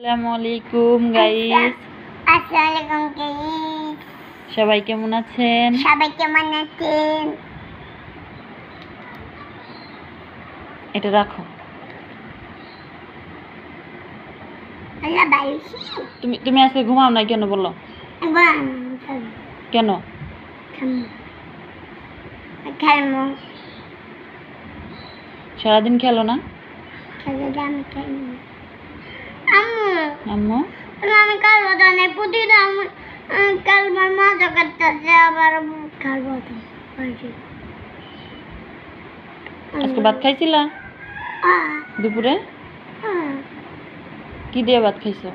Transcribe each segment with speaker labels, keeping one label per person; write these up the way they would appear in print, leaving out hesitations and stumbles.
Speaker 1: আসসালামু আলাইকুম গাইস।
Speaker 2: আসসালামু আলাইকুম গাইস।
Speaker 1: সবাই কেমন আছেন? এটা রাখো।
Speaker 2: আল্লাহ বাইশি।
Speaker 1: তুমি আজকে ঘুমাও না কেন বলো? কেন? সারাদিন খেলো না? আম্মু
Speaker 2: আমি কালবো তো না প্রতিদিন কালবার মজা করতেছে আবার কালবো তো
Speaker 1: আজকে ভাত খাইছিলা দুপুরে? কি দিয়ে ভাত খাইছো?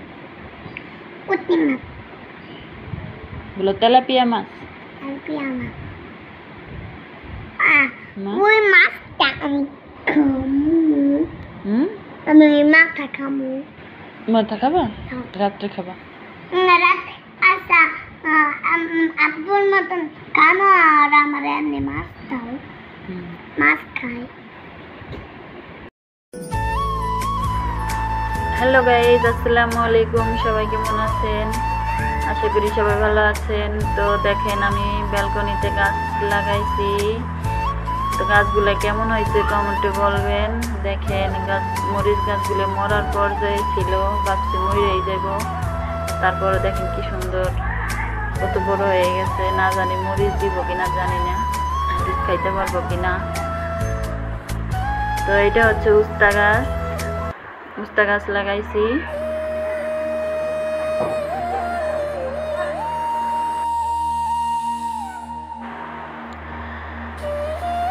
Speaker 1: বলো তেলাপিয়া মাছ।
Speaker 2: ওই মাছটা আমি খামু। আমি ওই মাছটা খামু।
Speaker 1: মাথা খাবা? রাত্রে খাবা?
Speaker 2: রাতে আচ্ছা আব্বুর মতন খানো আর আমার এমনি মাছ খাও। মাছ খাই।
Speaker 1: হ্যালো গাইস, আসসালামু আলাইকুম। সবাই কেমন আছেন? আশা করি সবাই ভালো আছেন। তো দেখেন আমি ব্যালকনিতে গাছ লাগাইছি। তো গাছগুলো কেমন হয়েছে কমেন্টে বলবেন। দেখেন মরিচ গাছগুলো মরার পর্যায়ে ছিল, ভাবছি মরেই যাব। তারপরে দেখেন কি সুন্দর কত বড় হয়ে গেছে। না জানি মরিচ দিব কিনা, জানি না মরিচ খাইতে পারবো কিনা। তো এটা হচ্ছে উস্তা গাছ লাগাইছি।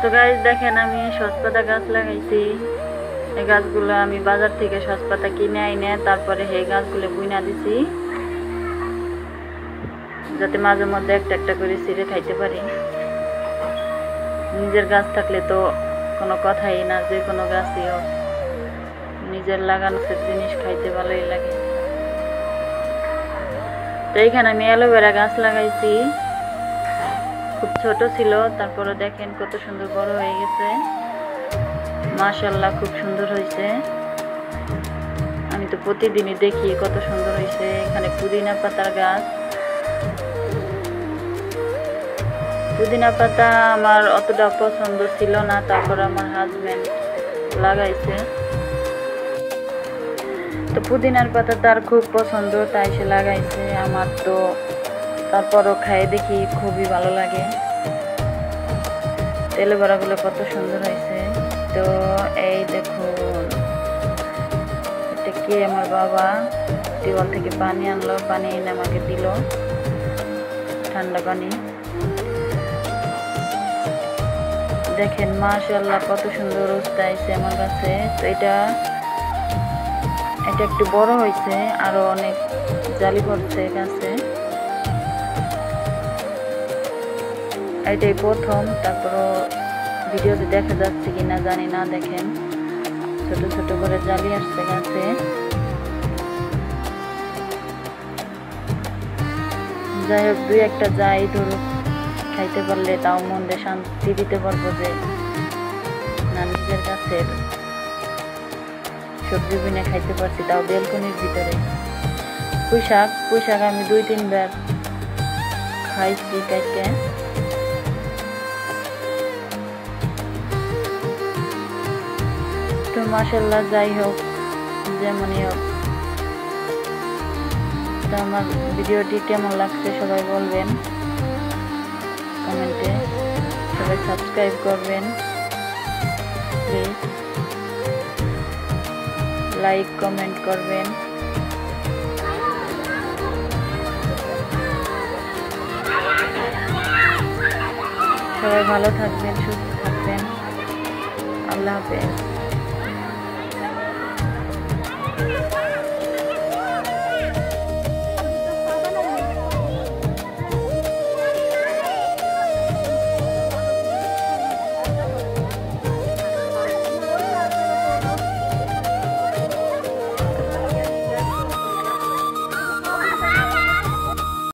Speaker 1: তো গাছ দেখেন আমি সসপাতা গাছ লাগাইছি। এই গাছগুলো আমি বাজার থেকে সসপাতা কিনে আইনে তারপরে এই গাছগুলো বুইনা দিছি, যাতে মাঝে মধ্যে একটা একটা করে ছিঁড়ে খাইতে পারি। নিজের গাছ থাকলে তো কোনো কথাই না, যে কোনো গাছই হোক নিজের লাগানো জিনিস খাইতে ভালোই লাগে। তো এইখানে আমি অ্যালোভেরা গাছ লাগাইছি, খুব ছোট ছিল, তারপরে দেখেন কত সুন্দর বড় হয়ে গেছে। মাশাআল্লাহ খুব সুন্দর হয়েছে। আমি তো প্রতিদিনই দেখি কত সুন্দর হয়েছে। এখানে পুদিনা পাতার গাছ। পুদিনা পাতা আমার অতটা পছন্দ ছিল না, তারপর আমার হাজবেন্ড লাগাইছে। তো পুদিনার পাতা তার খুব পছন্দ, তাই সে লাগাইছে। আমার তো তারপরও খাই দেখি খুবই ভালো লাগে। তেলে বড়াগুলো কত সুন্দর হয়েছে। তো এই দেখুন, এটা কি আমার বাবা টিউবওয়েল থেকে পানি আনলো, পানি এনে আমাকে দিল, ঠান্ডা পানি। দেখেন মাশাআল্লাহ কত সুন্দর উস্তা আইছে আমার কাছে। তো এটা একটু বড় হয়েছে, আরো অনেক জালি পড়ছে গাছে। এটাই প্রথম, তারপরও ভিডিওতে দেখা যাচ্ছে কিনা জানি না। দেখেন ছোট ছোট করে জালি আসছে গাছে। যাই হোক, দুই একটা যাই ধরুক, খাইতে পারলে তাও মনে শান্তি দিতে পারবো যে না নিজের গাছের সবজি বিনে খাইতে পারছি, তাও ব্যালকনির ভিতরে। পুঁই শাক আমি 2-3 বার খাইছি কাইটে। তো মাশাআল্লাহ, যাই হোক যেমনই হোক, তো আমার ভিডিওটি কেমন লাগছে সবাই বলবেন কমেন্টে। সবাই সাবস্ক্রাইব করবেন প্লিজ, লাইক কমেন্ট করবেন। সবাই ভালো থাকবেন, সুস্থ থাকবেন। আল্লাহ হাফেজ।